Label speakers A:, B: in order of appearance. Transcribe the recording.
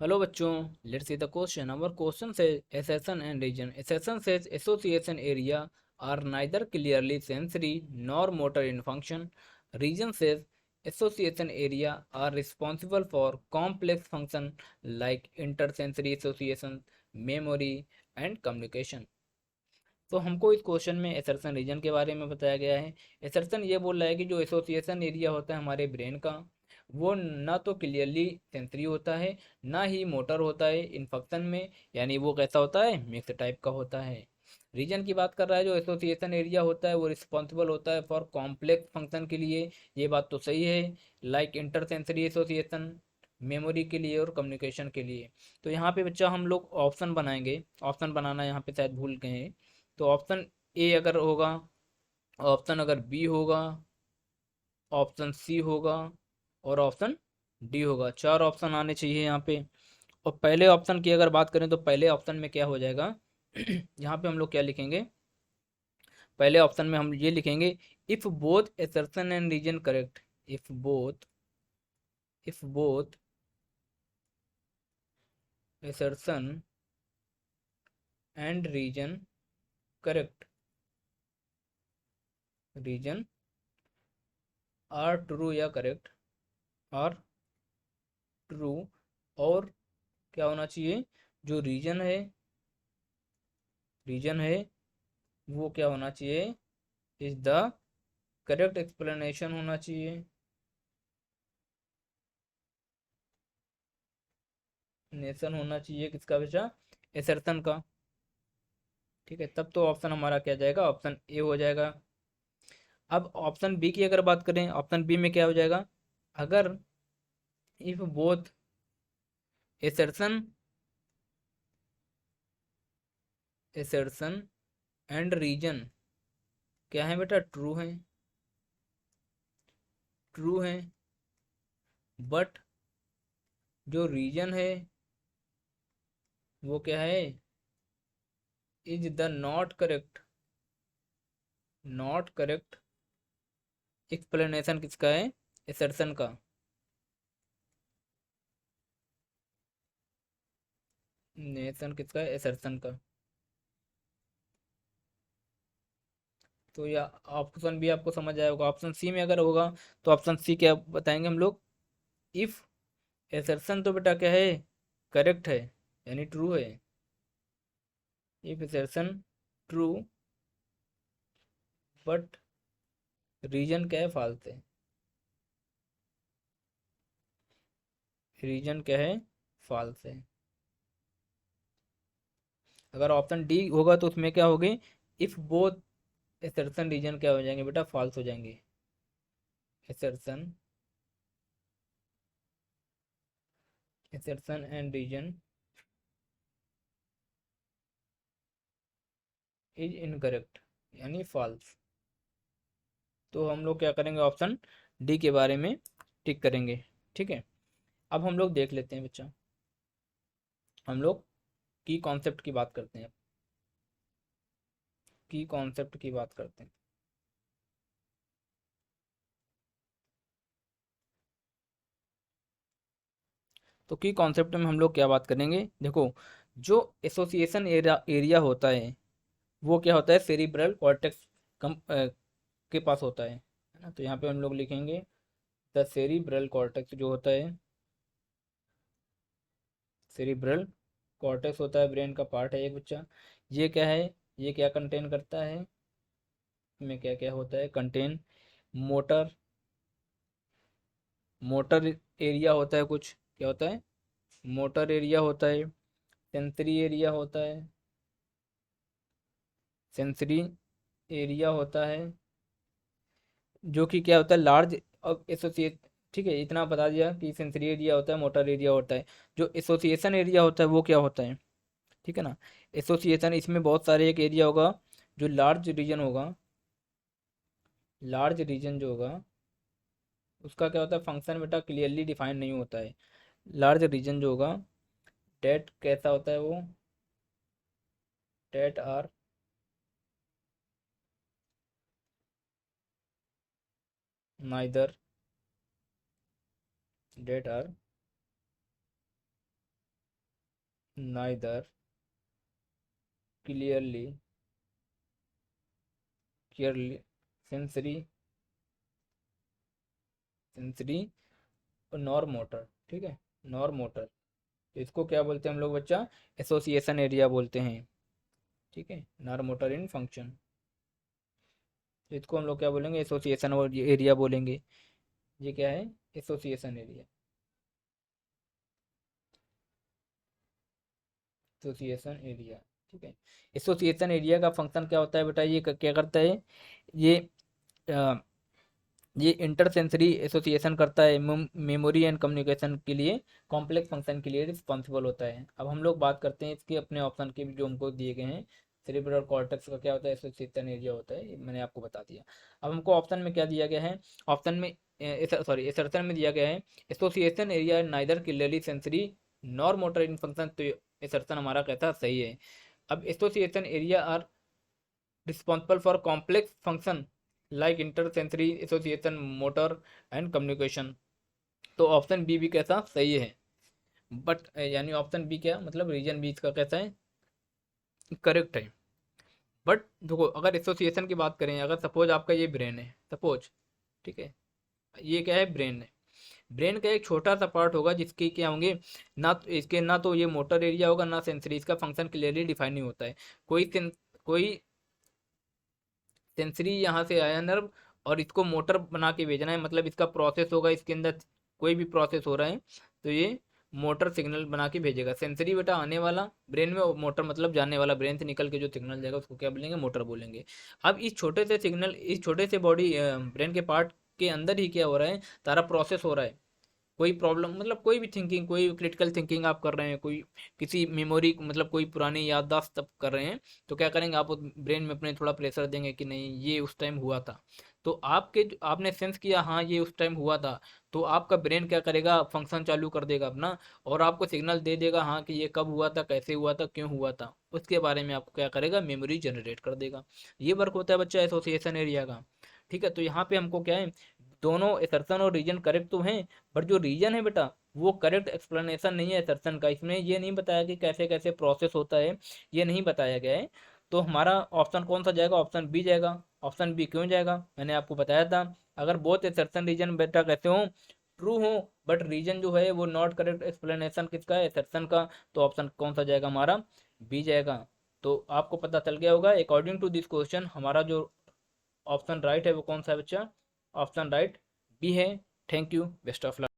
A: Hello बच्चों, let's see the question. Our question says accession and region. Accession says association area are neither clearly sensory nor motor in function. Region says association area are responsible for complex function like intersensory association, memory and communication. तो हमको इस question में assertion reason के बारे में बताया गया है। एसर्शन ये बोल रहा है कि जो एसोसिएशन एरिया होता है हमारे ब्रेन का, वो ना तो क्लियरली सेंसरी होता है, ना ही मोटर होता है इन फंक्शन में, यानी वो कैसा होता है, मिक्स टाइप का होता है। रीजन की बात कर रहा है, जो एसोसिएशन एरिया होता है वो रिस्पॉन्सिबल होता है फॉर कॉम्प्लेक्स फंक्शन के लिए। ये बात तो सही है, लाइक इंटरसेंसरी एसोसिएशन, मेमोरी के लिए और कम्युनिकेशन के लिए। तो यहाँ पे बच्चा हम लोग ऑप्शन बनाएंगे। ऑप्शन बनाना यहाँ पे शायद भूल गए हैं। तो ऑप्शन ए अगर होगा, ऑप्शन अगर बी होगा, ऑप्शन सी होगा और ऑप्शन डी होगा। चार ऑप्शन आने चाहिए यहाँ पे। और पहले ऑप्शन की अगर बात करें तो पहले ऑप्शन में क्या हो जाएगा यहाँ पे हम लोग क्या लिखेंगे, पहले ऑप्शन में हम ये लिखेंगे, if both assertion and reason correct. If both assertion and correct reason are true या करेक्ट आर ट्रू। और क्या होना चाहिए, जो रीजन है वो क्या होना चाहिए, इज द करेक्ट एक्सप्लेनेशन होना चाहिए। नेशन होना चाहिए किसका बचा, एसर्शन का। ठीक है, तब तो ऑप्शन हमारा क्या जाएगा, ऑप्शन ए हो जाएगा। अब ऑप्शन बी की अगर बात करें, ऑप्शन बी में क्या हो जाएगा, अगर if both assertion assertion and reason क्या है बेटा, ट्रू है, बट जो रीजन है वो क्या है, is the not correct explanation किसका है, एसर्शन का। नेशन किसका है, एसर्शन का। तो या ऑप्शन बी आपको समझ आया होगा। ऑप्शन सी में अगर होगा तो ऑप्शन सी क्या बताएंगे हम लोग, इफ एसर्शन तो बेटा क्या है, करेक्ट है, यानी ट्रू है। If assertion true, but reason क्या है, फॉल्स है। रीजन क्या है, फॉल्स है। अगर ऑप्शन डी होगा तो उसमें क्या होगी, इफ बोथ एसर्शन रीजन क्या हो जाएंगे बेटा, फॉल्स हो जाएंगे। Assertion assertion and reason is incorrect, यानी फॉल्स। तो हम लोग क्या करेंगे, ऑप्शन डी के बारे में टिक करेंगे। ठीक है, अब हम लोग देख लेते हैं बच्चा, हम लोग की कॉन्सेप्ट की बात करते हैं। की कॉन्सेप्ट की बात करते हैं। तो की कॉन्सेप्ट में हम लोग क्या बात करेंगे, देखो, जो एसोसिएशन एरिया होता है वो क्या होता है, सेरिब्रल कॉर्टेक्स के पास होता है ना। तो यहाँ पे हम लोग लिखेंगे द सेरिब्रल कॉर्टेक्स जो होता है, सेरिब्रल कॉर्टेक्स होता है, ब्रेन का पार्ट है एक बच्चा। ये क्या है, ये क्या कंटेन करता है, में क्या क्या होता है, कंटेन मोटर मोटर एरिया होता है कुछ, क्या होता है, मोटर एरिया होता है, सेंसरी एरिया होता है, सेंसरी एरिया होता है, जो कि क्या होता है, लार्ज एसोसिएट। ठीक है, इतना बता दिया कि सेंसरी एरिया होता है, मोटर एरिया होता है। जो एसोसिएशन एरिया होता है वो क्या होता है, ठीक है ना। एसोसिएशन इसमें बहुत सारे एक एरिया होगा, जो लार्ज रीजन होगा, लार्ज रीजन जो होगा उसका क्या होता है, फंक्शन बेटा क्लियरली डिफाइन नहीं होता है। लार्ज रीजन जो होगा, डेट कैसा होता है वो, that are neither that are neither clearly clearly sensory sensory nor motor, ठीक है, नॉर मोटर। तो इसको क्या बोलते हैं हम लोग बच्चा, एसोसिएशन एरिया बोलते हैं, ठीक है, नॉर मोटर इन फंक्शन। तो इसको हम लोग क्या बोलेंगे, एसोसिएशन और एरिया बोलेंगे। ये क्या है, एसोसिएशन एरिया, एसोसिएशन एरिया, ठीक है। एसोसिएशन एरिया का फंक्शन क्या होता है बेटा, ये क्या करता है, ये अ, ये इंटरसेंसरी एसोसिएशन करता है, मेमोरी एंड कम्युनिकेशन के लिए, कॉम्प्लेक्स फंक्शन के लिए रिस्पॉन्सिबल होता है। अब हम लोग बात करते हैं इसके अपने ऑप्शन के भी जो हमको दिए गए हैं। सेरिब्रल कॉर्टेक्स का क्या होता है, एसोसिएशन एरिया होता है, ये मैंने आपको बता दिया। अब हमको ऑप्शन में क्या दिया गया है, ऑप्शन में सॉरी एसर्शन में दिया गया है, association area neither clearly sensory nor motor in function. तो एसर्शन हमारा कहता है सही है। अब association area are responsible for complex function like intersensory association motor and communication। तो ऑप्शन बी भी कैसा सही है, बट यानी ऑप्शन बी क्या मतलब रीजन बी इसका कैसा है, करेक्ट है। बट देखो अगर एसोसिएशन की बात करें, अगर सपोज आपका ये ब्रेन है सपोज, ठीक है, ये क्या है, ब्रेन है। ब्रेन का एक छोटा सा पार्ट होगा जिसके क्या होंगे, ना तो इसके ना तो ये मोटर एरिया होगा ना सेंसरी, इसका फंक्शन क्लियरली डिफाइन नहीं होता है। कोई सेंसरी यहाँ से आया नर्व और इसको मोटर बना के भेजना है, मतलब इसका प्रोसेस होगा, इसके अंदर कोई भी प्रोसेस हो रहा है तो ये मोटर सिग्नल बना के भेजेगा। सेंसरी बेटा आने वाला ब्रेन में, और मोटर मतलब जाने वाला, ब्रेन से निकल के जो सिग्नल जाएगा उसको क्या बोलेंगे, मोटर बोलेंगे। अब इस छोटे से सिग्नल, इस छोटे से बॉडी ब्रेन के पार्ट के अंदर ही क्या हो रहा है, सारा प्रोसेस हो रहा है। कोई प्रॉब्लम मतलब कोई भी थिंकिंग, कोई क्रिटिकल थिंकिंग आप कर रहे हैं, कोई किसी मेमोरी मतलब कोई पुरानी याददाश्त तब कर रहे हैं, तो क्या करेंगे आप ब्रेन में अपने थोड़ा प्रेशर देंगे कि नहीं ये उस टाइम हुआ था। तो आपने सेंस किया हाँ ये उस टाइम हुआ था, तो आपका ब्रेन क्या करेगा, फंक्शन चालू कर देगा अपना, और आपको सिग्नल दे देगा हाँ कि ये कब हुआ था, कैसे हुआ था, क्यों हुआ था, उसके बारे में आपको क्या करेगा, मेमोरी जनरेट कर देगा। ये वर्क होता है बच्चा एसोसिएशन एरिया का। ठीक है, तो यहाँ पे हमको क्या है, दोनों असर्शन और रीजन करेक्ट तो हैं, बट जो रीजन है बेटा वो करेक्ट एक्सप्लेनेशन नहीं है असर्शन का। इसमें ये नहीं बताया कि कैसे कैसे प्रोसेस होता है, ये नहीं बताया गया है। तो हमारा ऑप्शन कौन सा जाएगा, ऑप्शन बी जाएगा। ऑप्शन बी क्यों जाएगा, मैंने आपको बताया था, अगर बोथ असर्शन रीजन बेटा कहते हो ट्रू हो, बट रीजन जो है वो नॉट करेक्ट एक्सप्लेनेशन किसका है, असर्शन का, तो ऑप्शन कौन सा जाएगा हमारा, बी जाएगा। तो आपको पता चल गया होगा अकॉर्डिंग टू दिस क्वेश्चन हमारा जो ऑप्शन राइट है वो कौन सा है बच्चा, ऑप्शन राइट बी है। Thank you, best of luck.